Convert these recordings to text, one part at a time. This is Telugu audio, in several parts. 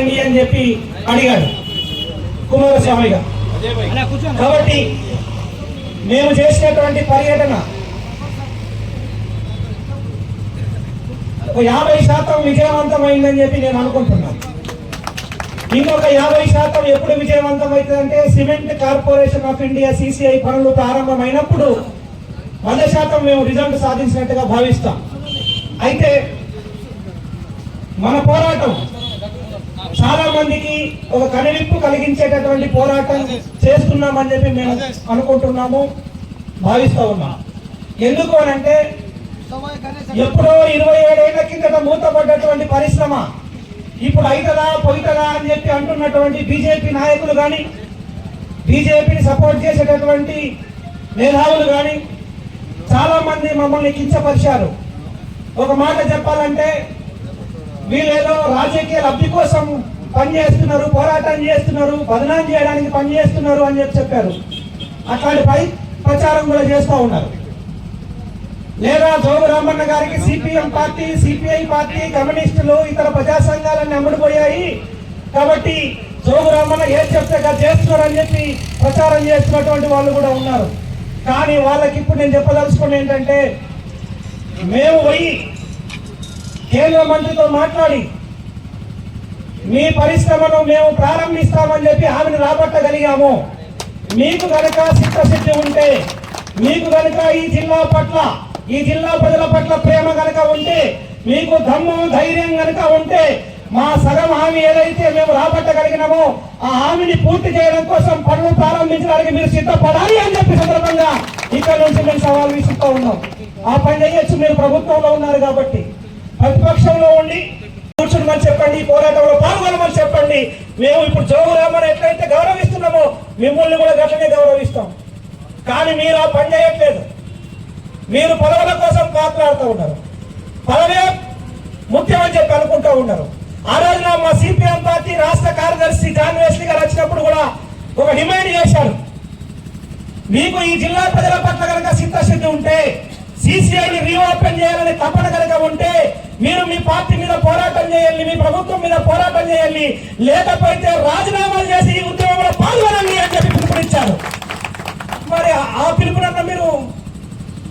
చేయండి అని చెప్పి అడిగాడు కుమారస్వామి గారు. కాబట్టి మేము చేసినటువంటి పర్యటన 50% విజయవంతమైందని చెప్పి నేను అనుకుంటున్నాను. ఇంకొక 50% ఎప్పుడు విజయవంతం అవుతుందంటే cement corporation of India CCI పనులు ప్రారంభమైనప్పుడు 100% మేము రిజల్ట్ సాధించినట్టుగా భావిస్తాం. అయితే మన పోరాటం చాలా మందికి ఒక కనువిప్పు కలిగించేటటువంటి పోరాటం చేస్తున్నామని చెప్పి మేము అనుకుంటున్నాము, భావిస్తూ ఉన్నాం. ఎందుకు అనంటే ఎప్పుడో 27 ఏళ్ల కిందట మూతపడ్డటువంటి పరిశ్రమ ఇప్పుడు అయితదా పోయితదా అని చెప్పి అంటున్నటువంటి బీజేపీ నాయకులు కానీ, బీజేపీని సపోర్ట్ చేసేటటువంటి మేధావులు కానీ చాలా మంది మమ్మల్ని కించపరిచారు. ఒక మాట చెప్పాలంటే వీళ్ళేదో రాజకీయ లబ్ధి కోసం పనిచేస్తున్నారు, పోరాటం చేస్తున్నారు, బదనాం చేయడానికి పనిచేస్తున్నారు అని చెప్పారు. అట్లాంటి ప్రచారం కూడా చేస్తూ ఉన్నారు. లేదా జోగు రామన్న గారికి సిపిఎం పార్టీ, సిపిఐ పార్టీ, కమ్యూనిస్టులు, ఇతర ప్రజా సంఘాలన్నీ అమ్ముడుపోయాయి కాబట్టి జోగు రామన్న ఏం చెప్తే చేస్తున్నారు అని చెప్పి ప్రచారం చేస్తున్నటువంటి వాళ్ళు కూడా ఉన్నారు. కానీ వాళ్ళకి ఇప్పుడు నేను చెప్పదలుచుకున్నది ఏంటంటే, మేము పోయి కేంద్ర మంత్రితో మాట్లాడి మీ పరిశ్రమను మేము ప్రారంభిస్తామని చెప్పి ఆమెను రాబట్టగలిగాము. మీకు కనుక చిత్తశుద్ధి ఉంటే, మీకు కనుక ఈ జిల్లా పట్ల, ఈ జిల్లా ప్రజల పట్ల ప్రేమ కనుక ఉంటే, మీకు దమ్ము ధైర్యం కనుక ఉంటే, మా సగం హామీ ఏదైతే మేము రాబట్టగలిగినామో ఆ హామీని పూర్తి చేయడం కోసం పనులు ప్రారంభించడానికి మీరు సిద్ధపడాలి అని చెప్పి సందర్భంగా ఇక్కడ నుంచి మేము సవాల్ విసురుతూ ఉన్నాం. ఆ పని చేయొచ్చు, మీరు ప్రభుత్వంలో ఉన్నారు కాబట్టి. ప్రతిపక్షంలో ఉండి కూర్చుని చెప్పండి, పోరాటంలో పాల్గొనమని చెప్పండి. మేము ఇప్పుడు జోగు రామన్ ఎట్లయితే గౌరవిస్తున్నామో మిమ్మల్ని కూడా గట్లనే గౌరవిస్తాం. కానీ మీరు ఆ పని చేయట్లేదు. మీరు పదవుల కోసం మాట్లాడుతూ ఉన్నారు, పదవే ముఖ్యమని చెప్పి అనుకుంటూ ఉన్నారు. ఆ రోజున మా సిపిఎం పార్టీ రాష్ట్ర కార్యదర్శి జాన్ వెస్లీ గారు వచ్చినప్పుడు కూడా ఒక డిమాండ్ చేశారు. మీకు ఈ జిల్లా ప్రజల పట్ల కనుక చిత్తశుద్ధి ఉంటే, CCIని రీఓపెన్ చేయాలని తపన కనుక ఉంటే మీరు మీ పార్టీ మీద పోరాటం చేయాలి, మీ ప్రభుత్వం మీద పోరాటం చేయాలి, లేకపోతే రాజీనామాలు చేసి ఈ ఉద్యమంలో పాల్గొనండి అని చెప్పి పిలుపునిచ్చారు. మరి ఆ పిలుపునన్నా మీరు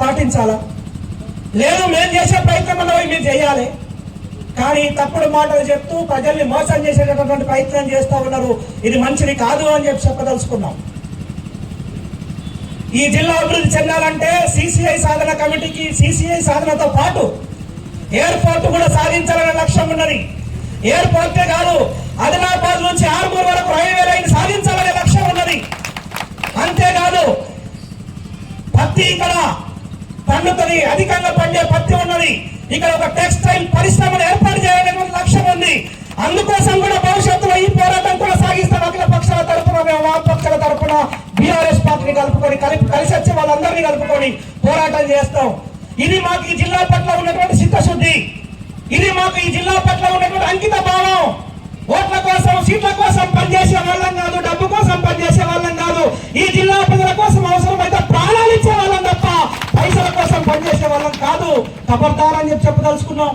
పాటించాలా? లేదు, మేము చేసే ప్రయత్నం అన్నవి మీరు చేయాలి. కానీ తప్పుడు మాటలు చెప్తూ ప్రజల్ని మోసం చేసేటటువంటి ప్రయత్నం చేస్తూ ఉన్నారు. ఇది మంచిది కాదు అని చెప్పి చెప్పదలుచుకున్నాం. ఈ జిల్లా అభివృద్ధి చెందాలంటే CCI సాధన కమిటీకి CCI సాధనతో పాటు ఎయిర్పోర్ట్ కూడా సాధించాలనే లక్ష్యం ఉన్నది. ఎయిర్పోర్టే కాదు, ఆదిలాబాద్ నుంచి ఆర్మూర్ వరకు రైల్వే లైన్ సాధించాలనే లక్ష్యం ఉన్నది. అంతేకాదు పత్తి ఇక్కడ పండుతుంది, అధికంగా పండే పత్తి ఉన్నది. ఇక్కడ ఒక టెక్స్టైల్ పరిశ్రమను ఏర్పాటు చేయాలనే లక్ష్యం ఉంది. అందుకోసం కూడా భవిష్యత్తులో ఈ పోరాటం కూడా సాగిస్తాం. అఖిల పక్షాల తరఫున, మేము వామపక్షాల తరఫున BRS పార్టీని కలుపుకొని, కలిసి వచ్చే వాళ్ళందరినీ కలుపుకొని పోరాటం చేస్తాం. ఇది మాకు ఈ జిల్లా పట్ల ఉన్నటువంటి చిత్తశుద్ధి, ఇది మాకు ఈ జిల్లా పట్ల ఉన్నటువంటి అంకిత భావం. ఓట్ల కోసం, సీట్ల కోసం పనిచేసే వాళ్ళం కాదు, డబ్బు కోసం పనిచేసే వాళ్ళం కాదు. ఈ జిల్లా ప్రజల కోసం అవసరమైతే ప్రాణాలు ఇచ్చే వాళ్ళం తప్ప పైసల కోసం పనిచేసే వాళ్ళం కాదు. ఖబర్దార్ అని చెప్పదలుచుకున్నాం.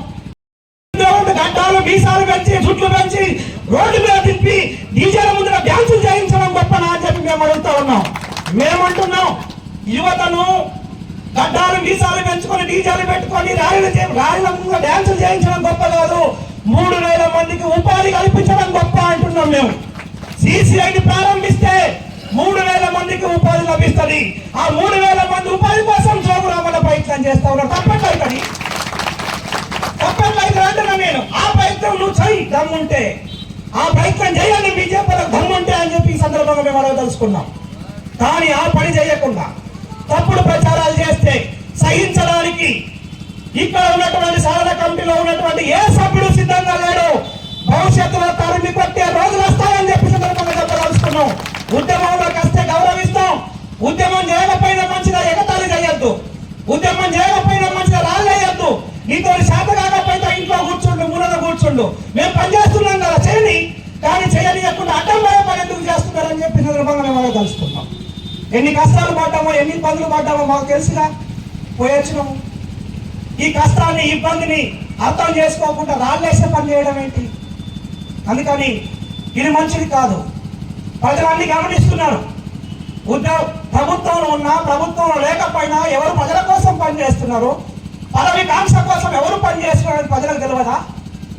గడ్డాలు, మీసాలు పెంచి, జుట్లు పెంచి, రోడ్డు మీద తిప్పి డీజేల ముందు డ్యాన్సులు చేయించడం గొప్పనా అని చెప్పి మేము అడుగుతా ఉన్నాం. మేమంటున్నాం, యువతను గడ్డాలు, మీసాలు పెంచుకొని, డీజేలు పెట్టుకొని రాయల ముందు డ్యాన్సులు చేయించడం గొప్ప కాదు. 3000 మందికి ఉపాధి కల్పించడం గొప్ప అంటున్నాం. మేము CCIని ప్రారంభిస్తే 3000 మందికి ఉపాధి లభిస్తుంది. ఆ 3000 మంది ఉపాధి కోసం జోగు రామన్న ప్రయత్నం చేస్తా ఉన్నారు. తప్పట్లయితే అంటున్నా నేను. ఆ ప్రయత్నం నువ్వు చెయ్యి, దమ్ముంటే ఆ ప్రయత్నం చేయాలి, బీజేపీలో దమ్ముంటే అని చెప్పి ఈ సందర్భంగా మేము అడగదలుచుకున్నాం. కానీ ఆ పని చేయకుండా తప్పుడు ప్రచారాలు చేస్తే సహించడానికి ఇక్కడ ఉన్నటువంటి సాధన కమిటీలో ఉన్నటువంటి ఏ సభ్యుడు సిద్ధంగా లేడు. భవిష్యత్తులో తరిమి కొట్టే రోజులు వస్తాయని చెప్పి సందర్భంగా చెప్పదలుచుకున్నాం. ఉద్యమంలోకి వస్తే గౌరవిస్తాం. ఉద్యమం చేయకపోయినా మంచిగా ఎగతాళి చేయొద్దు, ఉద్యమం చేయకపోయినా మంచిగా రాలేయద్దు. నీతో శాత కాకపోతే ఇంట్లో కూర్చుండు, మూలన కూర్చుండు. మేము పనిచేస్తున్నాం కదా, చేయని. కానీ చేయనియకుండా అడ్డం పని ఎందుకు చేస్తున్నారని చెప్పి సందర్భంగా మేము కలుసుకున్నాం. ఎన్ని కష్టాలు పడ్డామో, ఎన్ని ఇబ్బందులు పడ్డామో మాకు తెలుసుగా, పోయొచ్చినాము. ఈ కష్టాన్ని, ఇబ్బందిని అర్థం చేసుకోకుండా రాళ్ళేసే పని చేయడం ఏంటి? అందుకని ఇది మంచిది కాదు. ప్రజలన్నీ గమనిస్తున్నారు. ప్రభుత్వంలో ఉన్నా ప్రభుత్వంలో లేకపోయినా ఎవరు ప్రజల కోసం పనిచేస్తున్నారు, పదవి కాంక్ష కోసం ఎవరు పనిచేస్తున్నారని ప్రజలకు తెలియదా?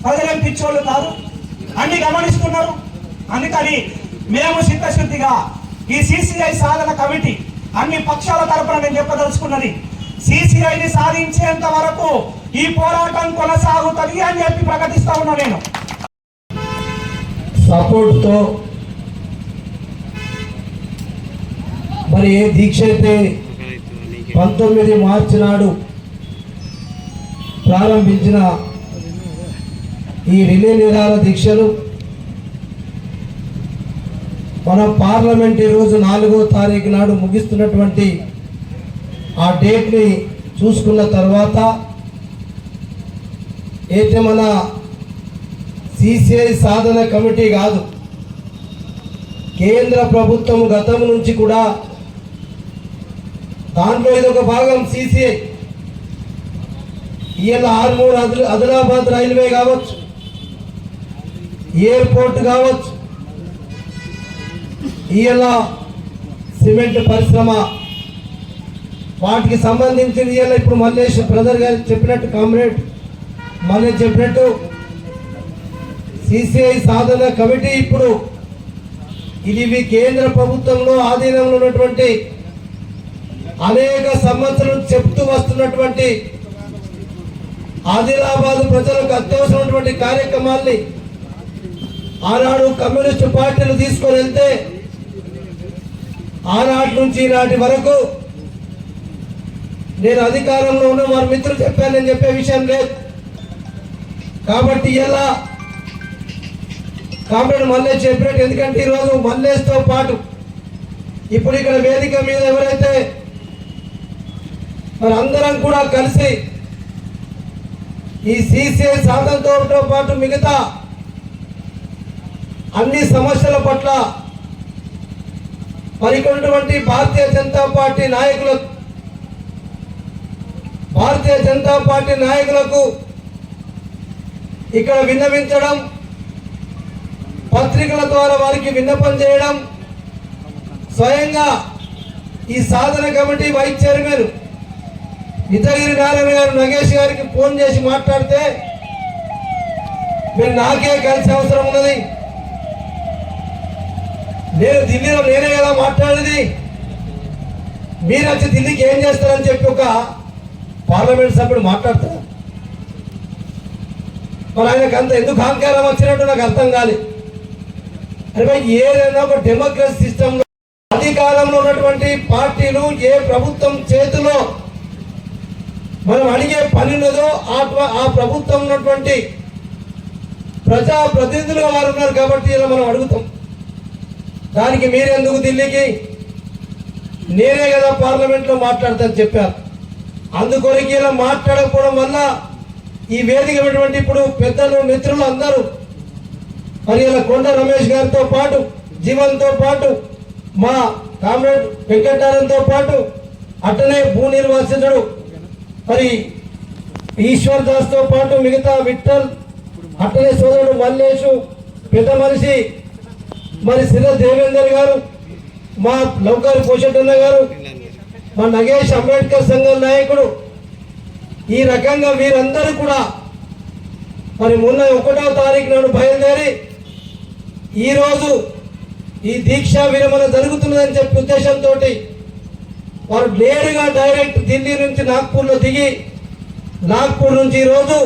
ప్రజలేం పిచ్చోళ్ళు కాదు, అన్ని గమనిస్తున్నారు. అందుకని మేము చిత్తశుద్ధిగా ఈ సిసిఐ సాధన కమిటీ అన్ని పక్షాల తరపున నేను చెప్పదలుచుకున్నది, సిసిఐని సాధించేంత వరకు ఈ పోరాటం కొనసాగుతుంది అని చెప్పి ప్రకటిస్తా ఉన్నా. నేను సపోర్ట్తో మరి ఏ దీక్ష అయితే 19 మార్చి నాడు ప్రారంభించిన ఈ రిలే నిరాహార దీక్షలు మన పార్లమెంట్ ఈరోజు 4వ తారీఖు నాడు ముగిస్తున్నటువంటి ఆ డేట్ని చూసుకున్న తర్వాత అయితే మన సిసిఐ సాధన కమిటీ కాదు, కేంద్ర ప్రభుత్వం గతం నుంచి కూడా దాంట్లో ఇదొక భాగం సిసిఐ. ఇవాళ ఆర్మూర్ ఆదిలాబాద్ రైల్వే కావచ్చు, ఎయిర్పోర్ట్ కావచ్చు, ఇవాళ సిమెంట్ పరిశ్రమ, వాటికి సంబంధించింది ఇవాళ ఇప్పుడు మల్లేష్ బ్రదర్ గారు చెప్పినట్టు, కామ్రేడ్ మల్లేష్ చెప్పినట్టు సిసిఐ సాధన కమిటీ ఇప్పుడు ఇది కేంద్ర ప్రభుత్వంలో ఆధీనంలో ఉన్నటువంటి అనేక సంవత్సరాలు చెప్తూ వస్తున్నటువంటి ఆదిలాబాద్ ప్రజలకు అత్యవసరమైనటువంటి కార్యక్రమాల్ని ఆనాడు కమ్యూనిస్టు పార్టీలు తీసుకొని వెళ్తే ఆనాటి నుంచి ఈనాటి వరకు నేను అధికారంలో ఉన్న వారి మిత్రులు చెప్పాను, నేను చెప్పే విషయం లేదు. కాబట్టి ఇలా కామ్రేడ్ మల్లేష్ చెప్పినట్టు, ఎందుకంటే ఈరోజు మల్లేష్తో పాటు ఇప్పుడు ఇక్కడ వేదిక మీద ఎవరైతే మరి అందరం కూడా కలిసి ఈ సిసిఐ సాధనతో పాటు మిగతా అన్ని సమస్యల పట్ల మరి ఇక్కడ ఉన్నటువంటి భారతీయ జనతా పార్టీ నాయకులకు ఇక్కడ విన్నవించడం, పత్రికల ద్వారా వారికి విన్నపం చేయడం, స్వయంగా ఈ సాధన committee vice chairman Vijayagiri Narayana గారు నగేష్ గారికి ఫోన్ చేసి మాట్లాడితే, మీరు నాకే కలిసి అవసరం ఉన్నది, నేను ఢిల్లీలో నేనే కదా మాట్లాడేది, మీరు వచ్చి ఢిల్లీకి ఏం చేస్తారని చెప్పి ఒక పార్లమెంట్ సభ్యుడు మాట్లాడతారు. మరి ఆయనకు అంత ఎందుకు అహంకారం వచ్చినట్టు నాకు అర్థం కాలేదు. అంటే ఏదైనా ఒక డెమోక్రసీ సిస్టంలో అధికారంలో ఉన్నటువంటి పార్టీలు ఏ ప్రభుత్వం చేతిలో మనం అడిగే పని ఉన్నదో ఆ ప్రభుత్వం ఉన్నటువంటి ప్రజా ప్రతినిధులుగా వారు ఉన్నారు కాబట్టి ఇలా మనం అడుగుతాం. దానికి మీరెందుకు ఢిల్లీకి, నేనే కదా పార్లమెంట్లో మాట్లాడతాను చెప్పారు. అందుకొరకు ఇలా మాట్లాడకపోవడం వల్ల ఈ వేదిక ఇప్పుడు పెద్దలు మిత్రులు అందరూ మరి ఇలా కొండ రమేష్ గారితో పాటు, జీవన్తో పాటు, మా కామ్రేడ్ వెంకటారంతో పాటు, అట్టనే భూ నిర్వాసితుడు మరి ఈశ్వర్ దాస్తో పాటు మిగతా విఠల్, అట్టనే సోదరుడు మల్లేషు, పెద్ద మనిషి మరి సిర దేవేందర్ గారు, మా లౌకారి పోషెట్టన్న గారు, మా నగేష్ అంబేద్కర్ సంఘం నాయకుడు, ఈ రకంగా వీరందరూ కూడా మరి మొన్న 1వ తారీఖు నాడు బయలుదేరి ఈరోజు ఈ దీక్షా విరమణ జరుగుతున్నదని చెప్పి ఉద్దేశంతో వారు నేరుగా డైరెక్ట్ ఢిల్లీ నుంచి నాగ్పూర్లో దిగి, నాగ్పూర్ నుంచి ఈరోజు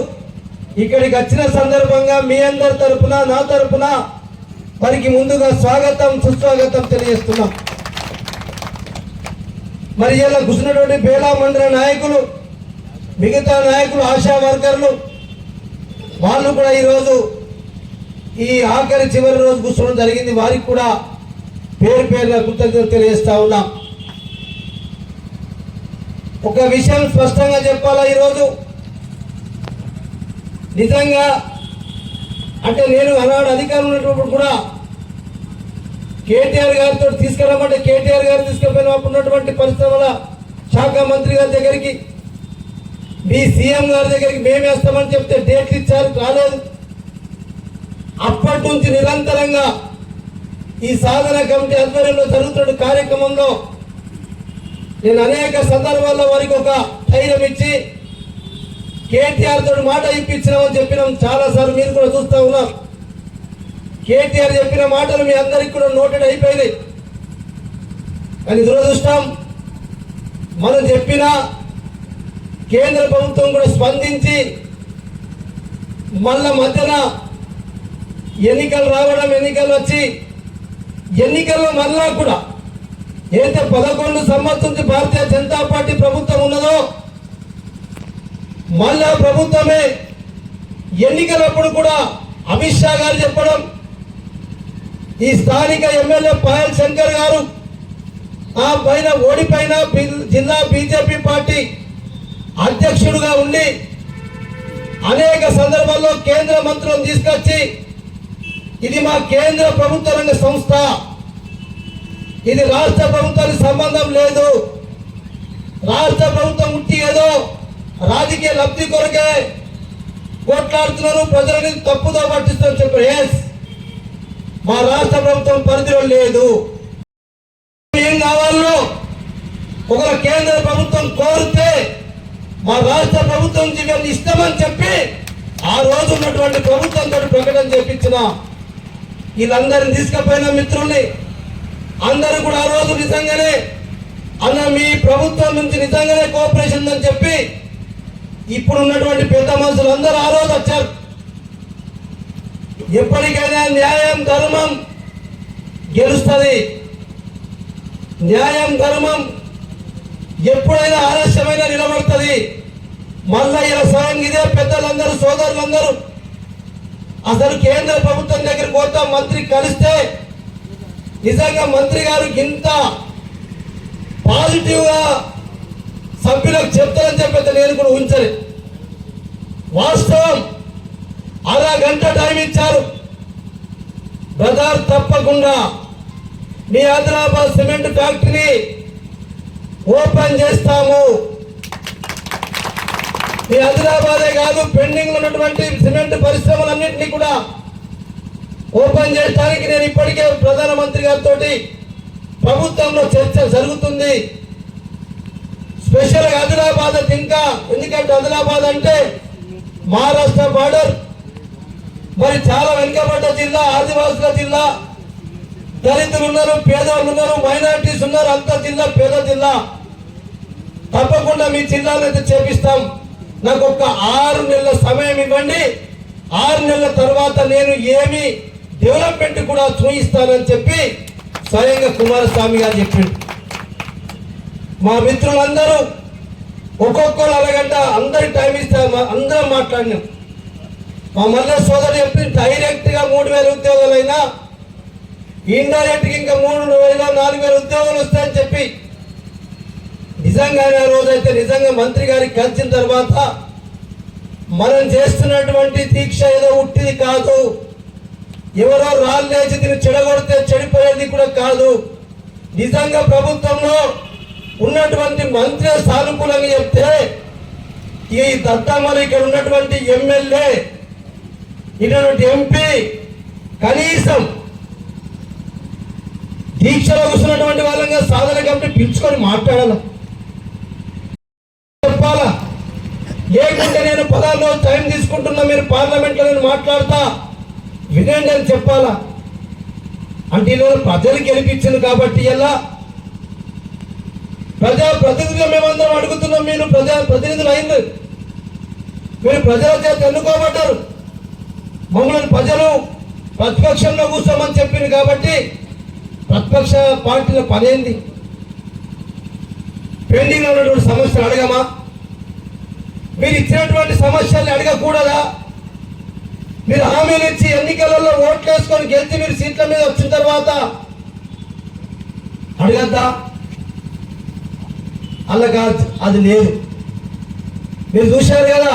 ఇక్కడికి వచ్చిన సందర్భంగా మీ అందరి తరపున, నా తరపున వారికి ముందుగా స్వాగతం సుస్వాగతం తెలియజేస్తున్నాం. మరి ఇలా కూర్చున్నటువంటి బేలా మండల నాయకులు, మిగతా నాయకులు, ఆశా వర్కర్లు, వాళ్ళు కూడా ఈరోజు ఈ ఆఖరి చివరి రోజు కూర్చోవడం జరిగింది. వారికి కూడా పేరు పేరున కృతజ్ఞతలు తెలియజేస్తా ఉన్నాం. ఒక విషయం స్పష్టంగా చెప్పాలా, ఈరోజు నిజంగా అంటే నేను ఆనాడు అధికారం ఉన్నప్పుడు కూడా కేటీఆర్ గారితో తీసుకురమ్మంటే కేటీఆర్ గారు తీసుకెళ్ళినప్పుడు ఉన్నటువంటి పరిశ్రమల శాఖ మంత్రి గారి దగ్గరికి, మీ సీఎం గారి దగ్గరికి మేము వేస్తామని చెప్తే డేట్లు ఇచ్చారు, రాలేదు. అప్పటి అప్పటి నుంచి నిరంతరంగా ఈ సాధన కమిటీ ఆధ్వర్యంలో జరుగుతున్న కార్యక్రమంలో నేను అనేక సందర్భాల్లో వారికి ఒక ధైర్యం ఇచ్చి కేటీఆర్ తోటి మాట ఇప్పించినామని చెప్పినాం. చాలాసార్లు మీరు కూడా చూస్తూ ఉన్నారు. కేటీఆర్ చెప్పిన మాటలు మీ అందరికి కూడా నోటెడ్ అయిపోయింది. కానీ దురదృష్టం, మనం చెప్పిన కేంద్ర ప్రభుత్వం కూడా స్పందించి మళ్ళా మధ్యన ఎన్నికలు రావడం, ఎన్నికలు వచ్చి ఎన్నికల్లో మళ్ళా కూడా ఏదైతే 11 సంవత్సరం నుంచి భారతీయ జనతా పార్టీ ప్రభుత్వం ఉన్నదో మళ్ళా ప్రభుత్వమే ఎన్నికలప్పుడు కూడా అమిత్ షా గారు చెప్పడం, ఈ స్థానిక ఎమ్మెల్యే పాయల్ శంకర్ గారు ఆ పైన ఓడిపోయిన జిల్లా బీజేపీ పార్టీ అధ్యక్షుడుగా ఉండి అనేక సందర్భాల్లో కేంద్ర మంత్రులను తీసుకొచ్చి ఇది మా కేంద్ర ప్రభుత్వ రంగ సంస్థ, ఇది రాష్ట్ర ప్రభుత్వానికి సంబంధం లేదు, రాష్ట్ర ప్రభుత్వం ఉట్టి ఏదో రాజకీయ లబ్ధి కొరకే కొట్లాడుతున్నారు, ప్రజలని తప్పుదో పట్టిస్తున్నారు చెప్పారు. ఎస్, మా రాష్ట్ర ప్రభుత్వం పరిధిలో లేదు. ఏం కావాలో ఒకవేళ కేంద్ర ప్రభుత్వం కోరితే మా రాష్ట్ర ప్రభుత్వం జీవనం ఇష్టమని చెప్పి ఆ రోజు ఉన్నటువంటి ప్రభుత్వంతో ప్రకటన చేపించిన వీళ్ళందరినీ తీసుకుపోయిన మిత్రుల్ని అందరూ కూడా ఆ రోజు నిజంగానే అన్న మీ ప్రభుత్వం నుంచి నిజంగానే కోఆపరేషన్ ఉందని చెప్పి ఇప్పుడు ఉన్నటువంటి పెద్ద మనుషులు అందరూ ఆ రోజు వచ్చారు. ఎప్పటికైనా న్యాయం ధర్మం గెలుస్తుంది. న్యాయం ధర్మం ఎప్పుడైనా ఆలస్యమైనా నిలబడుతుంది. మళ్ళా ఇలా స్వయం ఇదే పెద్దలందరూ సోదరులందరూ అసలు కేంద్ర ప్రభుత్వం దగ్గరికి పోతా మంత్రి కలిస్తే నిజంగా మంత్రి గారు ఇంత పాజిటివ్ గా సభ్యులకు చెప్తారని చెప్పి నేను కూడా ఊహించలే. వాస్తవం అరగంట టైం ఇచ్చారు. బ్రదర్ తప్పకుండా మీ ఆదిలాబాద్ సిమెంట్ ఫ్యాక్టరీని ఓపెన్ చేస్తాము. మీ ఆదిలాబాదే కాదు, పెండింగ్ ఉన్నటువంటి సిమెంట్ పరిశ్రమలన్నింటినీ కూడా ఓపెన్ చేయడానికి నేను ఇప్పటికే ప్రధానమంత్రి గారితో ప్రభుత్వంలో చర్చ జరుగుతుంది. స్పెషల్ ఆదిలాబాద్ ఇంకా, ఎందుకంటే ఆదిలాబాద్ అంటే మహారాష్ట్ర బార్డర్, మరి చాలా వెనుకబడ్డ జిల్లా, ఆదివాసుల జిల్లా, దళితులు ఉన్నారు, పేదవాళ్ళు ఉన్నారు, మైనారిటీస్ ఉన్నారు, అంత జిల్లా పేద జిల్లా. తప్పకుండా మీ జిల్లాలో అయితే చేపిస్తాం. నాకు ఒక 6 నెలల సమయం ఇవ్వండి. 6 నెలల తర్వాత నేను ఏమి డెవలప్మెంట్ కూడా చూపిస్తానని చెప్పి స్వయంగా కుమారస్వామి గారు చెప్పిండు. మా మిత్రులందరూ ఒక్కొక్కరు అరగంట అందరికి టైం ఇస్తే అందరం మాట్లాడినాం. మా మల్లె సోదరు చెప్పి డైరెక్ట్ గా 3,000 ఉద్యోగాలైనా ఇండైరెక్ట్ గా ఇంకా 3,000 4,000 ఉద్యోగాలు వస్తాయని చెప్పి నిజంగానే ఆ రోజైతే నిజంగా మంత్రి గారికి కలిసిన తర్వాత మనం చేస్తున్నటువంటి దీక్ష ఏదో ఉట్టిది కాదు, ఎవరో రాళ్ళేసి దీన్ని చెడగొడితే చెడిపోయేది కూడా కాదు. నిజంగా ప్రభుత్వంలో ఉన్నటువంటి మంత్రి సానుకూలంగా చెప్తే ఈ దత్తమ్మలు ఇక్కడ ఉన్నటువంటి ఎమ్మెల్యే, ఇటువంటి ఎంపీ కనీసం దీక్షలో కూర్చున్నటువంటి వాళ్ళంగా సాధన కమిటీ పిలుచుకొని మాట్లాడాలి, చెప్పాలా. లేకుంటే నేను 16 రోజులు టైం తీసుకుంటున్నా, మీరు పార్లమెంట్ లో నేను మాట్లాడతా వినండి అని చెప్పాలా. అంటే ఈరోజు ప్రజలు గెలిపించింది కాబట్టి ఎలా ప్రజా ప్రతినిధులు మేమందరం అడుగుతున్నాం. మీరు ప్రజా ప్రతినిధులు అయింది, మీరు ప్రజల చేత ఎన్నుకోబడ్డారు. మమ్మల్ని ప్రజలు ప్రతిపక్షంలో కూర్చోమని చెప్పింది కాబట్టి ప్రతిపక్ష పార్టీల పనేంది? పెండింగ్ ఉన్నటువంటి సమస్యలు అడగమా? మీరు ఇచ్చినటువంటి సమస్యల్ని అడగకూడదా? మీరు హామీలు ఇచ్చి ఎన్నికలలో ఓట్లు వేసుకొని గెలిచి మీరు సీట్ల మీద వచ్చిన తర్వాత అడగద్దా? అలా అది లేదు. మీరు చూశారు కదా,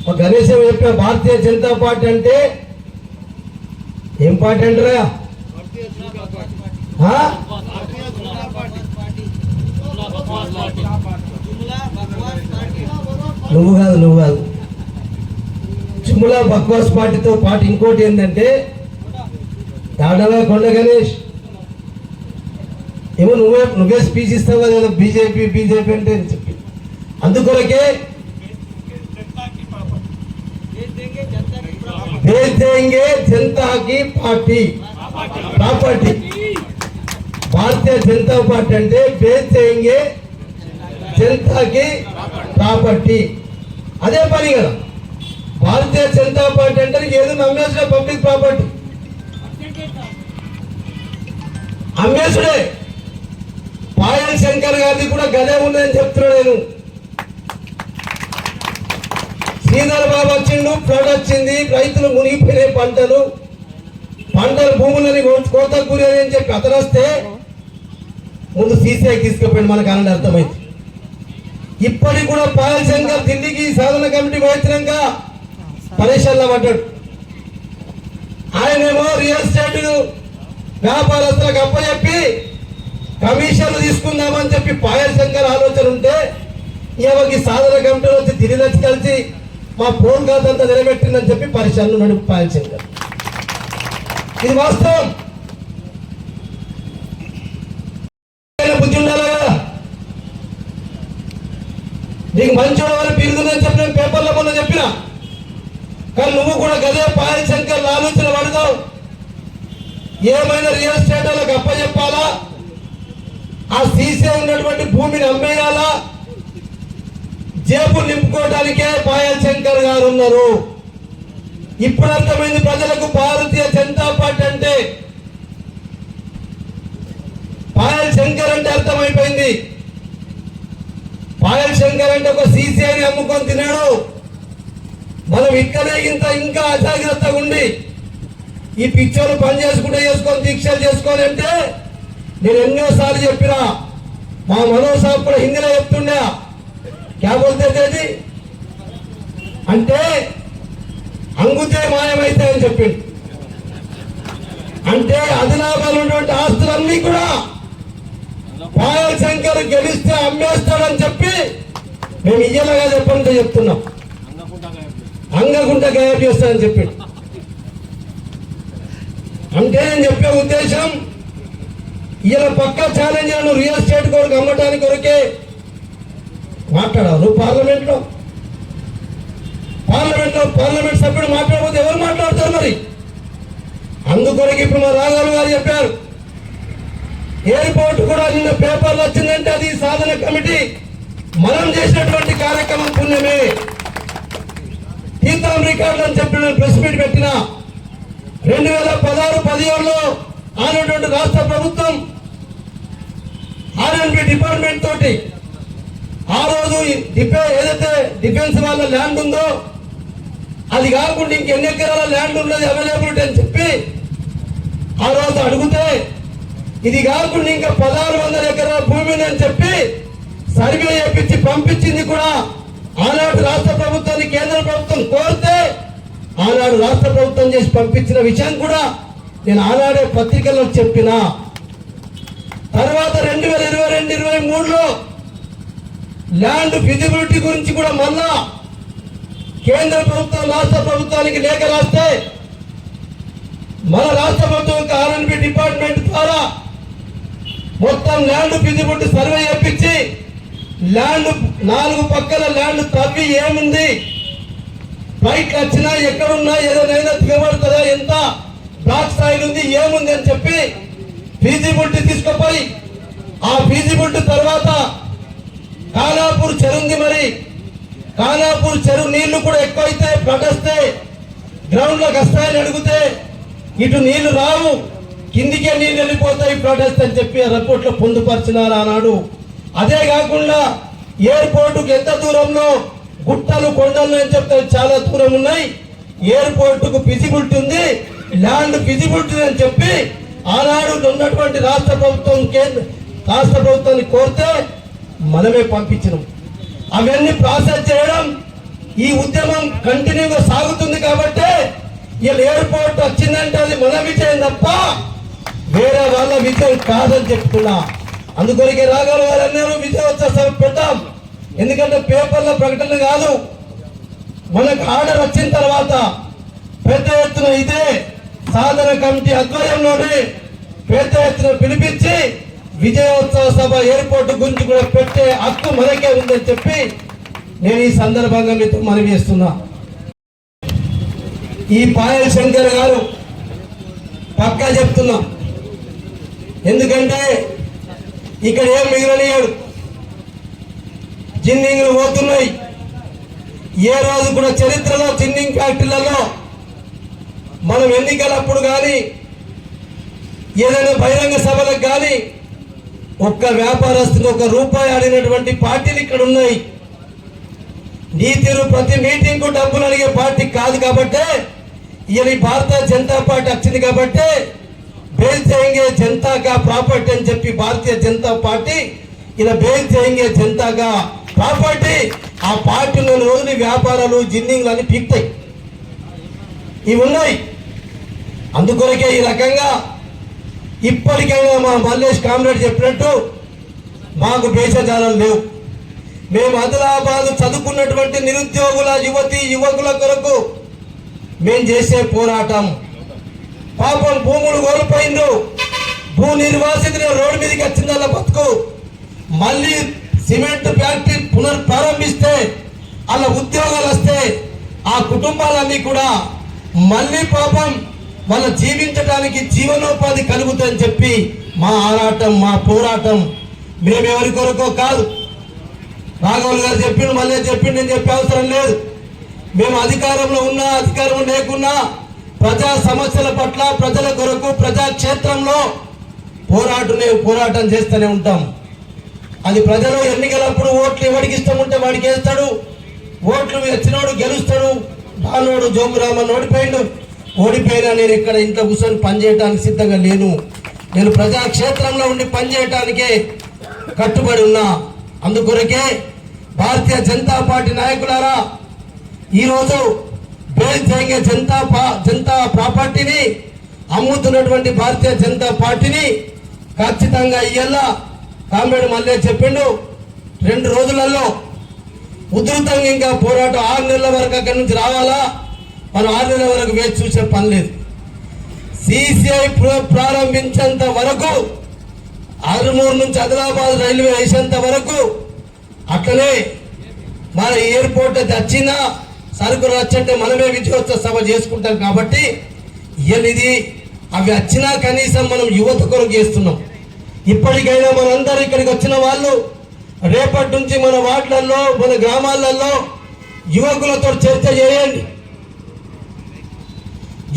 ఒక గణేష్ చెప్పిన భారతీయ జనతా పార్టీ అంటే ఏం పార్టీ అంటారా? నువ్వు కాదు చుముల బక్వాస్ పార్టీతో పాటు ఇంకోటి ఏంటంటే దాడవ కొండ గణేష్ ఏమో నువ్వే స్పీచ్ ఇస్తావు కదా బీజేపీ అంటే అని చెప్పి అందుకొరకే भेज देंगे जनता की party property Bharatiya Janata party అంటే भेज देंगे जनता की ప్రాపర్టీ అదే పని కదా భారతీయ జనతా పార్టీ అంటే ఏదో అమ్మేసిన పబ్లిక్ ప్రాపర్టీ అమ్మేసుడే పాయల్ శంకర్ గారిది కూడా గదే ఉందని చెప్తున్నా నేను శ్రీధర్ బాబు వచ్చిండు ఫ్లడ్ వచ్చింది రైతులు మునిగిపోయినాయి పంటలు భూములని కోతకు గురి అని చెప్పి అతను వస్తే ముందు సీసీఐ తీసుకుపోయింది మనకు అన్నది అర్థమైంది ఇప్పటికి కూడా పాయల్ శంకర్ ఢిల్లీకి సాధన కమిటీ వచ్చినాక పరేషాన్లో పడ్డాడు ఆయనేమో రియల్ ఎస్టేట్ వ్యాపారస్తులకు అప్పచెప్పి కమిషన్లు తీసుకుందామని చెప్పి పాయల్ శంకర్ ఆలోచన ఉంటే ఈ సాధన కమిటీలో వచ్చి తిరిగి వచ్చి కలిసి మా ఫోన్ కాదంతా నిలబెట్టిందని చెప్పి పరిశ్రమలు నడుపు పాయల్ శంకర్ ఇది వాస్తవం బుద్ధి ఉండాలి కదా నీకు మంచి పిలుగుందని చెప్పి నేను పేపర్లో మొన్న చెప్పిన కానీ నువ్వు కూడా గదే పాయల్ శంకర్ ఆలోచన పడతావు ఏమైనా రియల్ ఎస్టేట్ వాళ్ళకి అప్పచెప్పాలా ఆ సీసీ ఉన్నటువంటి భూమిని అమ్మేయాలా జేబు నింపుకోవడానికే పాయల్ శంకర్ గారు ఉన్నారు ఇప్పుడు అర్థమైంది ప్రజలకు భారతీయ జనతా పార్టీ అంటే పాయల్ శంకర్ అంటే అర్థమైపోయింది పాయల్ శంకర్ అంటే ఒక సీసీఐని అమ్ముకొని తిన్నాడు మనం ఇక్కడే ఇంకా అజాగ్రత్తగా ఉండి ఈ పిక్చర్లు పని చేసుకొని దీక్షలు చేసుకోని అంటే నేను ఎన్నోసార్లు చెప్పినా మా మనోసాబ్ కూడా హిందీలో చెప్తుండే క్యా బోల్తే తేజీ అంటే అంగుతే మాయమైతే అని చెప్పిండు అంటే అదనాబాలు ఉన్నటువంటి ఆస్తులన్నీ కూడా పాయల్ శంకర్ గెలిస్తే అమ్మేస్తాడని చెప్పి మేము ఇయ్యలాగా చెప్పండి చెప్తున్నాం అంగకుంట గాయబ్ చేస్తాడని చెప్పిండు అంటే నేను చెప్పే ఉద్దేశం ఇలా పక్క ఛాలెంజ్ నువ్వు రియల్ ఎస్టేట్ కొరకు అమ్మటానికి కొరకే మాట్లాడావు నువ్వు పార్లమెంట్ సభ్యుడు మాట్లాడకపోతే ఎవరు మాట్లాడతారు మరి అందుకొరకు ఇప్పుడు మా రాఘవ గారు చెప్పారు ఎయిర్పోర్ట్ కూడా నిన్న పేపర్లు వచ్చిందంటే అది సాధన కమిటీ మనం చేసినటువంటి కార్యక్రమం పుణ్యమే తీర్థం రికార్డులు అని చెప్పి నేను ప్రెస్ మీట్ పెట్టిన 2016-17లో ఆనటువంటి రాష్ట్ర ప్రభుత్వం ఆర్ఎండ్బి డిపార్ట్మెంట్ తోటి ఆ రోజు ఏదైతే డిఫెన్స్ వాళ్ళ ల్యాండ్ ఉందో అది కాకుండా ఇంకెన్ని ఎకరాల ల్యాండ్ ఉన్నది అవైలబిలిటీ అని చెప్పి ఆ రోజు అడిగితే ఇది కాకుండా ఇంకా 1600 ఎకరాల భూమి అని చెప్పి సర్వే చేపించి పంపించింది కూడా ఆనాడు రాష్ట్ర ప్రభుత్వాన్ని కేంద్ర ప్రభుత్వం కోరితే ఆనాడు రాష్ట్ర ప్రభుత్వం చేసి పంపించిన విషయం కూడా నేను ఆనాడే పత్రికల్లో చెప్పిన తర్వాత 2022-23లో ల్యాండ్ ఫిజిబిలిటీ గురించి కూడా మళ్ళా కేంద్ర ప్రభుత్వం రాష్ట్ర ప్రభుత్వానికి లేఖ రాస్తే మన రాష్ట్ర ప్రభుత్వం ఆర్ఎండ్బి డిపార్ట్మెంట్ ద్వారా మొత్తం ల్యాండ్ ఫిజిబిలిటీ సర్వే చేపించి ల్యాండ్ 4 పక్కల ల్యాండ్ తవ్వి ఏముంది ఫ్లైట్లు వచ్చినా ఎక్కడున్నా ఏదైనా దిగబడుతుందా ఎంత బ్లాక్ స్థాయిలు ఉంది ఏముంది అని చెప్పి ఫీజిబిలిటీ తీసుకుపోయి ఆ ఫీజిబిలిటీ తర్వాత కానాపూర్ చెరువు ఉంది మరి కానాపూర్ చెరువు నీళ్లు కూడా ఎక్కువైతే ఫ్లడ్ వస్తే గ్రౌండ్ లోకి వస్తాయని అడిగితే ఇటు నీళ్లు రావు కిందికే నీళ్లు వెళ్ళిపోతాయి ఫ్లడ్ వస్తే అని చెప్పి ఆ రిపోర్ట్ లో పొందుపరిచినారు ఆనాడు అదే కాకుండా ఎయిర్పోర్టుకు ఎంత దూరంలో గుట్టలు కొండలు అని చెప్తే చాలా దూరం ఉన్నాయి ఎయిర్పోర్టుకు ఫిజిబిలిటీ ఉంది ల్యాండ్ ఫిజిబిలిటీ అని చెప్పి ఆనాడు ఉన్నటువంటి రాష్ట్ర ప్రభుత్వాన్ని కోరితే మనమే పంపించినాం అవన్నీ ప్రాసెస్ చేయడం ఈ ఉద్యమం కంటిన్యూగా సాగుతుంది కాబట్టి ఇలా ఎయిర్పోర్ట్ వచ్చిందంటే అది మన విజయం తప్ప వేరే వాళ్ళ విజయం కాదని చెప్తున్నా అందుకొరికే రాఘవ గారు అన్నారు విజయోత్సవ సభ పెడతాం ఎందుకంటే పేపర్ల ప్రకటన కాదు మనకు ఆర్డర్ వచ్చిన తర్వాత పెద్ద ఎత్తున ఇదే సాధన కమిటీ ఆధ్వర్యంలోనే పెద్ద ఎత్తున పిలిపించి విజయోత్సవ సభ ఎయిర్పోర్ట్ గురించి కూడా పెట్టే హక్కు మనకే ఉందని చెప్పి నేను ఈ సందర్భంగా మీతో మనవి చేస్తున్నా. ఈ పాయల్ శంకర్ గారు పక్కా చెప్తున్నా, ఎందుకంటే ఇక్కడ ఏం మిగిలినాడు, జిన్నింగ్లు పోతున్నాయి. ఏ రోజు కూడా చరిత్రలో జిన్నింగ్ ఫ్యాక్టరీలలో మనం ఎన్నికలప్పుడు కానీ ఏదైనా బహిరంగ సభలకు కానీ ఒక్క వ్యాపారస్తులు ₹1 అడిగినటువంటి పార్టీలు ఇక్కడ ఉన్నాయి. నీతిరు ప్రతి మీటింగ్ కు డబ్బులు అడిగే పార్టీ కాదు కాబట్టి ఇది భారతీయ జనతా పార్టీ వచ్చింది కాబట్టి బేల్ చేయంగే జనతా కా ప్రాపర్టీ అని చెప్పి భారతీయ జనతా పార్టీ ఇలా బేల్ చేయంగే జనతా కా ప్రాపర్టీ ఆ పార్టీలో రోజుని వ్యాపారాలు జిన్నింగ్లు అని పీక్తాయి. ఇవి ఉన్నాయి. అందుకొరకే ఈ రకంగా ఇప్పటికైనా మా మల్లేష్ కామ్రేడ్ చెప్పినట్టు మాకు భేషజాలం లేవు. మేము ఆదిలాబాద్ చదువుకున్నటువంటి నిరుద్యోగుల యువతి యువకుల కొరకు మేము చేసే పోరాటం. పాపం భూములు కోల్పోయిండు, భూ నిర్వాసితులు రోడ్డు మీదకి వచ్చిందల్ల బతుకు. మళ్ళీ సిమెంట్ ఫ్యాక్టరీ పునర్ప్రారంభిస్తే అలా ఉద్యోగాలు వస్తే ఆ కుటుంబాలన్నీ కూడా మళ్ళీ పాపం వాళ్ళ జీవించడానికి జీవనోపాధి కలుగుతుందని చెప్పి మా ఆరాటం, మా పోరాటం. మేము ఎవరి కొరకో కాదు. రాఘవులు గారు చెప్పిండు, మళ్ళీ చెప్పిండు, నేను చెప్పే అవసరం లేదు. మేము అధికారంలో ఉన్నా అధికారం లేకున్నా ప్రజా సమస్యల పట్ల ప్రజల కొరకు ప్రజాక్షేత్రంలో పోరాటం చేస్తూనే ఉంటాం. అది ప్రజలు ఎన్నికలప్పుడు ఓట్లు ఎవరికి ఇష్టం ఉంటే వాడికి వేస్తాడు. ఓట్లు వచ్చినోడు గెలుస్తాడు. బానోడు జోగురామన్ ఓడిపోయినా నేను ఇక్కడ ఇంట్లో కూర్చొని పనిచేయడానికి సిద్ధంగా లేను. నేను ప్రజాక్షేత్రంలో ఉండి పనిచేయటానికే కట్టుబడి ఉన్నా. అందుకొరకే భారతీయ జనతా పార్టీ నాయకులారా, ఈరోజు బేల్ చేయంగే జనతా ప్రాపర్టీని అమ్ముతున్నటువంటి భారతీయ జనతా పార్టీని ఖచ్చితంగా ఇయ్యాల. కామ్రేడ్ మళ్ళీ చెప్పిండు, 2 రోజులలో ఉధృతంగా ఇంకా పోరాటం 6 నెలల వరకు అక్కడి నుంచి రావాలా. మనం 6 నెలల వరకు వేచి చూసే పని లేదు. సిసిఐ ప్రారంభించేంత వరకు, ఆరుమూరు నుంచి ఆదిలాబాద్ రైల్వే వేసేంత వరకు, అట్లనే మన ఎయిర్పోర్ట్ వచ్చినా సరుకులు వచ్చంటే మనమే విజయోత్సవ సభ చేసుకుంటాం. కాబట్టి ఇది అవి వచ్చినా కనీసం మనం యువత కొరకు చేస్తున్నాం. ఇప్పటికైనా మనందరూ ఇక్కడికి వచ్చిన వాళ్ళు రేపటి నుంచి మన వార్డులలో మన గ్రామాలలో యువకులతో చర్చ చేయండి.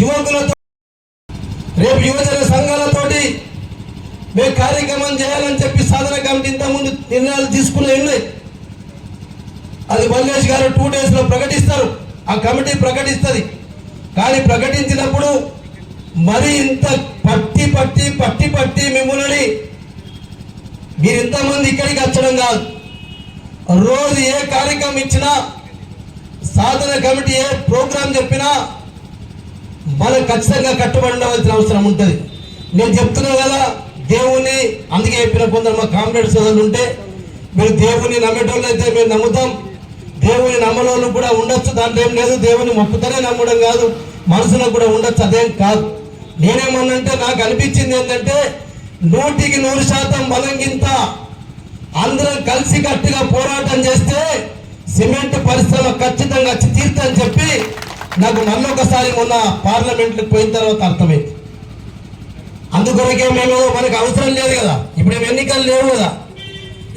యువకులతో రేపు యువజన సంఘాలతోటి మేము కార్యక్రమం చేయాలని చెప్పి సాధన కమిటీ ఇంతకుముందు నిర్ణయాలు తీసుకునే ఉన్నాయి. అది మల్లేష్ గారు 2 days లో ప్రకటిస్తారు. ఆ కమిటీ ప్రకటిస్తుంది. కానీ ప్రకటించినప్పుడు మరి ఇంత పట్టి మిమ్మల్ని మీరు ఇంతమంది ఇక్కడికి వచ్చడం కాదు. రోజు ఏ కార్యక్రమం ఇచ్చినా, సాధన కమిటీ ఏ ప్రోగ్రాం చెప్పినా మనం ఖచ్చితంగా కట్టుబడి ఉండవలసిన అవసరం ఉంటుంది. నేను చెప్తున్నా కదా, దేవుని అందుకే చెప్పిన కొందరు మా కామ్రేడ్ సోదరులు ఉంటే, మీరు దేవుని నమ్మేటోళ్ళు అయితే మేము నమ్ముతాం, దేవుని నమ్మలోళ్ళు కూడా ఉండొచ్చు, దాంట్లో ఏం లేదు. దేవుని మొక్కుతనే నమ్మడం కాదు, మనసులో కూడా ఉండొచ్చు, అదేం కాదు. నేనేమన్నంటే నాకు అనిపించింది ఏంటంటే 100% బలంగింత అందరం కలిసి కట్టుగా పోరాటం చేస్తే సిమెంట్ పరిశ్రమ ఖచ్చితంగా వచ్చి తీర్థని చెప్పి నాకు మళ్ళొకసారి మొన్న పార్లమెంట్కి పోయిన తర్వాత అర్థమైంది. అందుకొరకే మేము మనకు అవసరం లేదు కదా, ఇప్పుడు ఎన్నికలు లేవు కదా.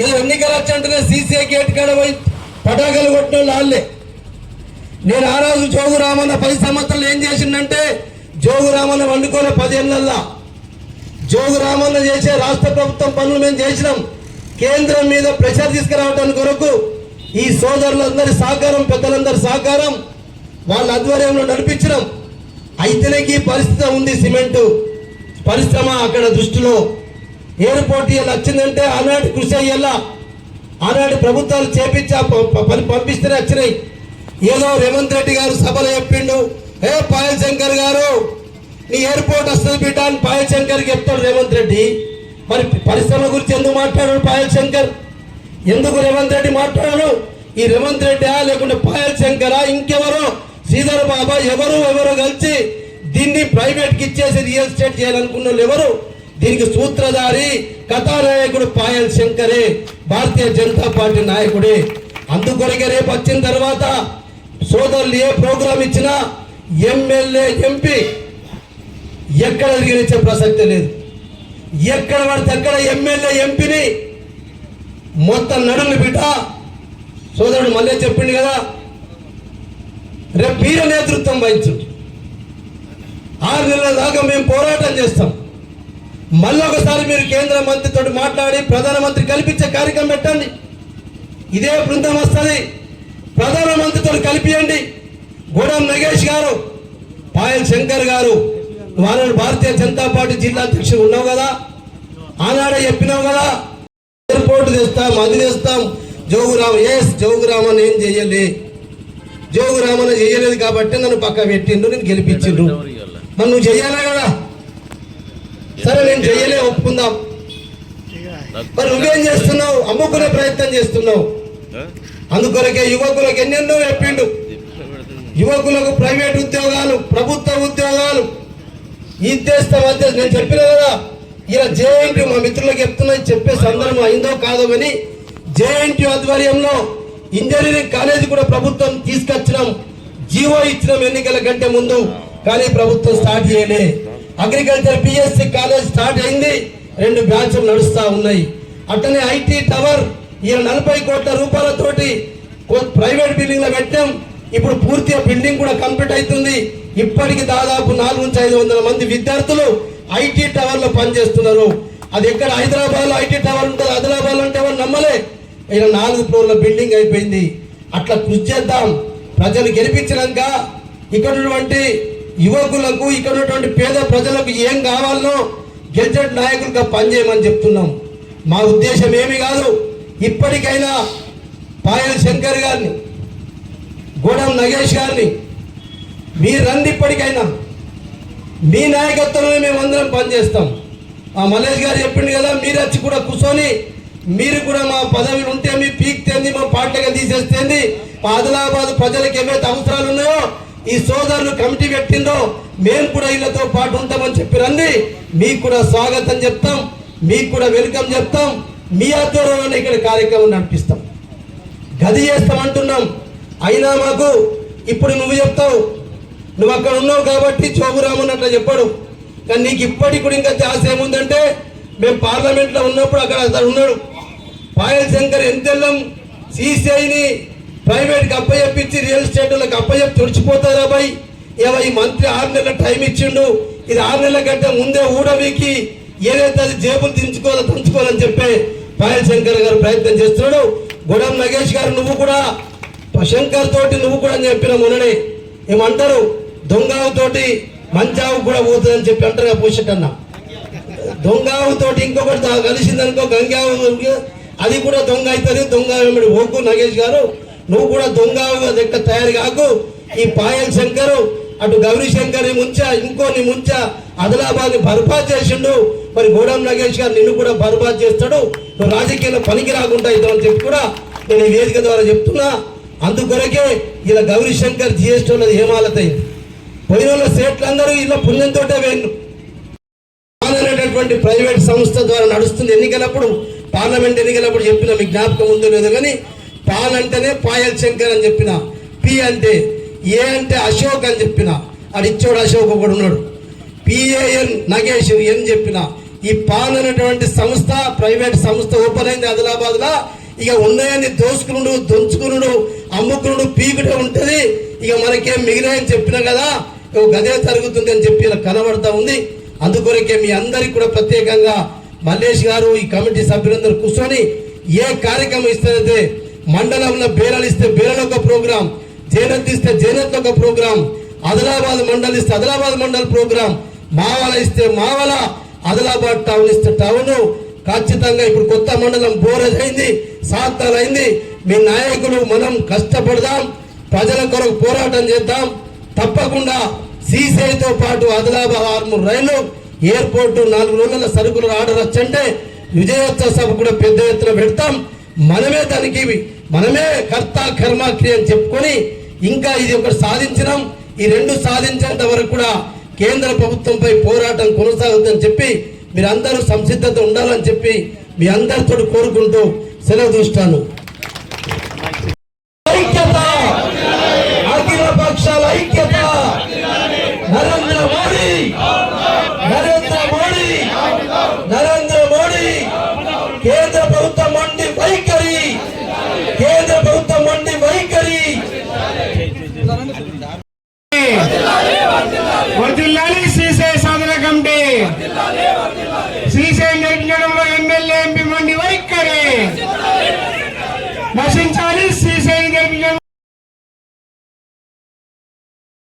ఏదో ఎన్నికలు వచ్చంటేనే సీసీఐ గేట్ కాడ పోయి పటాకులు కొట్టిన వాళ్ళే. నేను ఆ రోజు జోగురామన్న 10 సంవత్సరాలు ఏం చేసిందంటే, జోగురామన్న వండుకోలే 10 ఏళ్ళల్లా. జోగురామన్న చేసే రాష్ట్ర ప్రభుత్వం పనులు మేము చేసినాం. కేంద్రం మీద ప్రెషర్ తీసుకురావడానికి కొరకు ఈ సోదరులందరి సహకారం, పెద్దలందరి సహకారం వాళ్ళ ఆధ్వర్యంలో నడిపించడం. అయితేనే ఈ పరిస్థితి ఉంది. సిమెంటు పరిశ్రమ అక్కడ దృష్టిలో ఎయిర్పోర్ట్ ఇలా వచ్చిందంటే ఆనాటి కృషి అయ్యేలా, ఆనాటి ప్రభుత్వాలు చేపించా పంపిస్తేనే వచ్చినాయి. ఏదో రేవంత్ రెడ్డి గారు సభలో చెప్పిండు, పాయల్ శంకర్ గారు నీ ఎయిర్పోర్ట్ వస్తుంది బిడ్డ అని పాయల్ శంకర్ చెప్తాడు రేవంత్ రెడ్డి. మరి పరిశ్రమ గురించి ఎందుకు మాట్లాడాడు పాయల్ శంకర్? ఎందుకు రేవంత్ రెడ్డి మాట్లాడాడు? ఈ రేవంత్ రెడ్డి లేకుంటే పాయల్ శంకర ఇంకెవరో శ్రీధర్ బాబా ఎవరో కలిసి దీన్ని ప్రైవేట్ కి ఇచ్చేసి రియల్ ఎస్టేట్ చేయాలనుకున్న వాళ్ళు ఎవరు? దీనికి సూత్రధారి కథానాయకుడు పాయల్ శంకరే, భారతీయ జనతా పార్టీ నాయకుడే. అందుకొరకే రేపు వచ్చిన తర్వాత సోదరులు ఏ ప్రోగ్రాం ఇచ్చినా ఎమ్మెల్యే ఎంపీ ఎక్కడ తిరిగినిచ్చే ప్రసక్తి లేదు. ఎక్కడ పడితే అక్కడ ఎమ్మెల్యే ఎంపీని మొత్తం నడుము బిడ్డ సోదరుడు మళ్ళీ చెప్పిండు కదా, రేపు వీర నేతృత్వం వహించు. 6 నెలల దాకా మేము పోరాటం చేస్తాం. మళ్ళీ ఒకసారి మీరు కేంద్ర మంత్రితో మాట్లాడి ప్రధానమంత్రి కల్పించే కార్యక్రమం పెట్టండి. ఇదే బృందం వస్తుంది, ప్రధానమంత్రితో కలిపియండి. గూడెం నగేష్ గారు, పాయల్ శంకర్ గారు, వాళ్ళు భారతీయ జనతా పార్టీ జిల్లా అధ్యక్షుడు ఉన్నావు కదా, ఆనాడే చెప్పినావు కదా, ఎయిర్పోర్ట్ తెస్తాం, అది తెస్తాం. జోగురామన్ ఏం చెయ్యలే, జోగురామన్ చెయ్యలేదు కాబట్టి నన్ను పక్క పెట్టిండు, నేను గెలిపించిండు. మరి నువ్వు చెయ్యాలా కదా? సరే నేను చెయ్యలే, ఒప్పుకుందాం. మరి నువ్వేం చేస్తున్నావు? అమ్ముకునే ప్రయత్నం చేస్తున్నావు. అందుకొరకే యువకులకు ఎన్నెన్నో చెప్పిండు. యువకులకు ప్రైవేట్ ఉద్యోగాలు, ప్రభుత్వ ఉద్యోగాలు ఇద్దేస్తాం. నేను చెప్పిన కదా, ఇలా జేఎన్టీ మా మిత్రులకు చెప్తున్నా, చెప్పే సందర్భం అయిందో కాదో కానీ జేఎన్టీ ఆధ్వర్యంలో ఇంజనీరింగ్ కాలేజీ కూడా ప్రభుత్వం తీసుకొచ్చినాం. జీవో ఇచ్చినాం ఎన్నికల కంటే ముందు, కానీ ప్రభుత్వం స్టార్ట్ చేయలే. అగ్రికల్చర్ పిఎస్సి కాలేజ్ స్టార్ట్ అయింది, 2 బ్యాచ్లు నడుస్తా ఉన్నాయి. అట్లనే ఐటీ టవర్ 40 కోట్ల రూపాయలతోటి ప్రైవేట్ బిల్డింగ్ లో పెట్టాం. ఇప్పుడు పూర్తిగా బిల్డింగ్ కూడా కంప్లీట్ అవుతుంది. ఇప్పటికి దాదాపు 400 నుంచి 500 మంది విద్యార్థులు ఐటీ టవర్ లో పనిచేస్తున్నారు. అది ఎక్కడ హైదరాబాద్ లో ఐటీ టవర్ ఉంటుంది, ఆదిలాబాద్ లో అంటే ఎవరు నమ్మలే. 4 ఫ్లోర్ల బిల్డింగ్ అయిపోయింది. అట్లా కృషి చేద్దాం. ప్రజలు గెలిపించినాక ఇక్కడ ఉన్నటువంటి యువకులకు, ఇక్కడ ఉన్నటువంటి పేద ప్రజలకు ఏం కావాలనో గెలిచేట్ నాయకులుగా పనిచేయమని చెప్తున్నాం. మా ఉద్దేశం ఏమి కాదు, ఇప్పటికైనా పాయల్ శంకర్ గారిని, గూడెం నగేష్ గారిని మీరు రండి. ఇప్పటికైనా మీ నాయకత్వంలో మేము అందరం పనిచేస్తాం. ఆ మల్లేష్ గారు చెప్పిండు కదా, మీరు వచ్చి కూడా కూర్చొని మీరు కూడా మా పదవులు ఉంటే మీ పీక్తేంది, మా పార్టీగా తీసేస్తేంది, మా ఆదిలాబాద్ ప్రజలకు ఏవైతే అవసరాలు ఉన్నాయో ఈ సోదరులు కమిటీ పెట్టిందో మేము కూడా వీళ్ళతో పాటు ఉంటామని చెప్పి రండి. మీకు కూడా స్వాగతం చెప్తాం, మీకు కూడా వెల్కమ్ చెప్తాం. మీ ఆధ్వర్యంలోనే ఇక్కడ కార్యక్రమం నడిపిస్తాం, గది చేస్తామంటున్నాం. అయినా మాకు ఇప్పుడు నువ్వు చెప్తావు, నువ్వు అక్కడ ఉన్నావు కాబట్టి జోగురామన్ అట్లా చెప్పాడు. కానీ నీకు ఇప్పటికి కూడా ఇంకా ధ్యాస ఏముందంటే, మేము పార్లమెంట్లో ఉన్నప్పుడు అక్కడ ఉన్నాడు పాయల్ శంకర్ ఎంతెల్లం సిసిఐని ప్రైవేట్కి అప్పచెప్పించి రియల్ ఎస్టేట్లకు అప్పచెప్పి తుడిచిపోతారా బాయ్. ఈ మంత్రి 6 నెలల టైం ఇచ్చిండు. ఇది 6 నెలల కంటే ముందే ఊడవీకి ఏదైతే అది జేబులు దంచుకోవాలని చెప్పి పాయల్ శంకర్ గారు ప్రయత్నం చేస్తున్నాడు. గూడెం నగేష్ గారు నువ్వు కూడా శంకర్ తోటి నువ్వు కూడా అని చెప్పిన మొన్ననే ఏమంటారు, దొంగావు తోటి మంచావు కూడా పోతుందని చెప్పి అంటారు పూషకన్న. దొంగావు తోటి ఇంకొకటి కలిసిందనుకో గంగావు, అది కూడా దొంగ అవుతుంది. దొంగ ఓకు నగేష్ గారు నువ్వు కూడా దొంగావు దగ్గర తయారు కాకు. ఈ పాయల్ శంకర్ అటు గౌరీ శంకర్ ఇంకోని ముంచా ఆదిలాబాద్ ని బర్బాద్ చేసిండు. మరి గూడెం నగేష్ గారు నిన్ను కూడా బర్బాద్ చేస్తాడు. నువ్వు రాజకీయాల్లో పనికి రాకుండా అవుతావు చెప్పి కూడా నేను ఈ వేదిక ద్వారా చెప్తున్నా. అందుకొరకే ఇలా గౌరీ శంకర్ జిఎస్టీ ఉన్నది హేమాలతైంది. పోయిన వాళ్ళ స్టేట్లందరూ ఇలా పుణ్యంతో వేళ్ళు అనేటటువంటి ప్రైవేట్ సంస్థ ద్వారా నడుస్తుంది. ఎన్నికలప్పుడు పార్లమెంట్ ఎన్నికలప్పుడు చెప్పిన మీకు జ్ఞాపకం ఉందో లేదో కానీ, పాల్ అంటేనే పాయల్ శంకర్ అని చెప్పిన, పి అంటే ఏ అంటే అశోక్ అని చెప్పిన, అది ఇచ్చోడు అశోక్ ఒకడు ఉన్నాడు, పిఏఎన్ నగేష్ అని చెప్పిన. ఈ పాల్ అనేటువంటి సంస్థ ప్రైవేట్ సంస్థ ఓపెన్ అయింది ఆదిలాబాద్ లా. ఇక ఉన్నాయని దోసుకునుడు, దొంచుకునుడు, అమ్ముకునుడు, పీకుడే ఉంటది. ఇక మనకేం మిగిలినాయని చెప్పినా కదా, గదే జరుగుతుంది అని చెప్పి ఇలా కనబడతా ఉంది. అందుకొరకే మీ అందరికి కూడా ప్రత్యేకంగా మల్లేష్ గారు ఈ కమిటీ సభ్యులందరూ కూర్చొని ఏ కార్యక్రమం ఇస్తే మండలంలో బేరాలు ఇస్తే బేరాలు ఒక ప్రోగ్రాం, జైనత్ ఇస్తే జైనత్ ఒక ప్రోగ్రాం, ఆదిలాబాద్ మండల్ ఇస్తే ఆదిలాబాద్ మండల్ ప్రోగ్రాం, మావల ఇస్తే మావల, ఆదిలాబాద్ టౌన్ ఇస్తే టౌన్. ఖచ్చితంగా ఇప్పుడు కొత్త మండలం బోరేజ్ అయింది, సాత్తాలు అయింది. మీ నాయకులు మనం కష్టపడదాం, ప్రజల కొరకు పోరాటం చేద్దాం. తప్పకుండా సీసీఐతో పాటు ఆదిలాబాద్ 6 రైళ్లు, ఎయిర్పోర్టు 4 రోజుల సరుకులు ఆర్డర్ వచ్చంటే విజయోత్సవ సభ కూడా పెద్ద ఎత్తున పెడతాం. మనమే దానికి మనమే కర్త కర్మ క్రియ అని చెప్పుకొని ఇంకా ఇది ఒకటి సాధించినాం. ఈ రెండు సాధించేంత వరకు కూడా కేంద్ర ప్రభుత్వంపై పోరాటం కొనసాగుతుందని చెప్పి మీరందరూ సంసిద్ధత ఉండాలని చెప్పి మీ అందరితో కోరుకుంటూ సెలవు చూస్తాను. ఐక్యత, అఖిల పక్షాల ఐక్యత. నరేంద్ర మోడీ, నరేంద్ర మోడీ, నరేంద్ర మోడీ. కేంద్ర ప్రభుత్వం మొండి వైఖరి, కేంద్ర ప్రభుత్వం మొండి వైఖరి. వర్ధిల్లాలి శ్రీశైల సాధన కమిటీ. శ్రీశైలం నిర్ణయంలో ఎమ్మెల్యే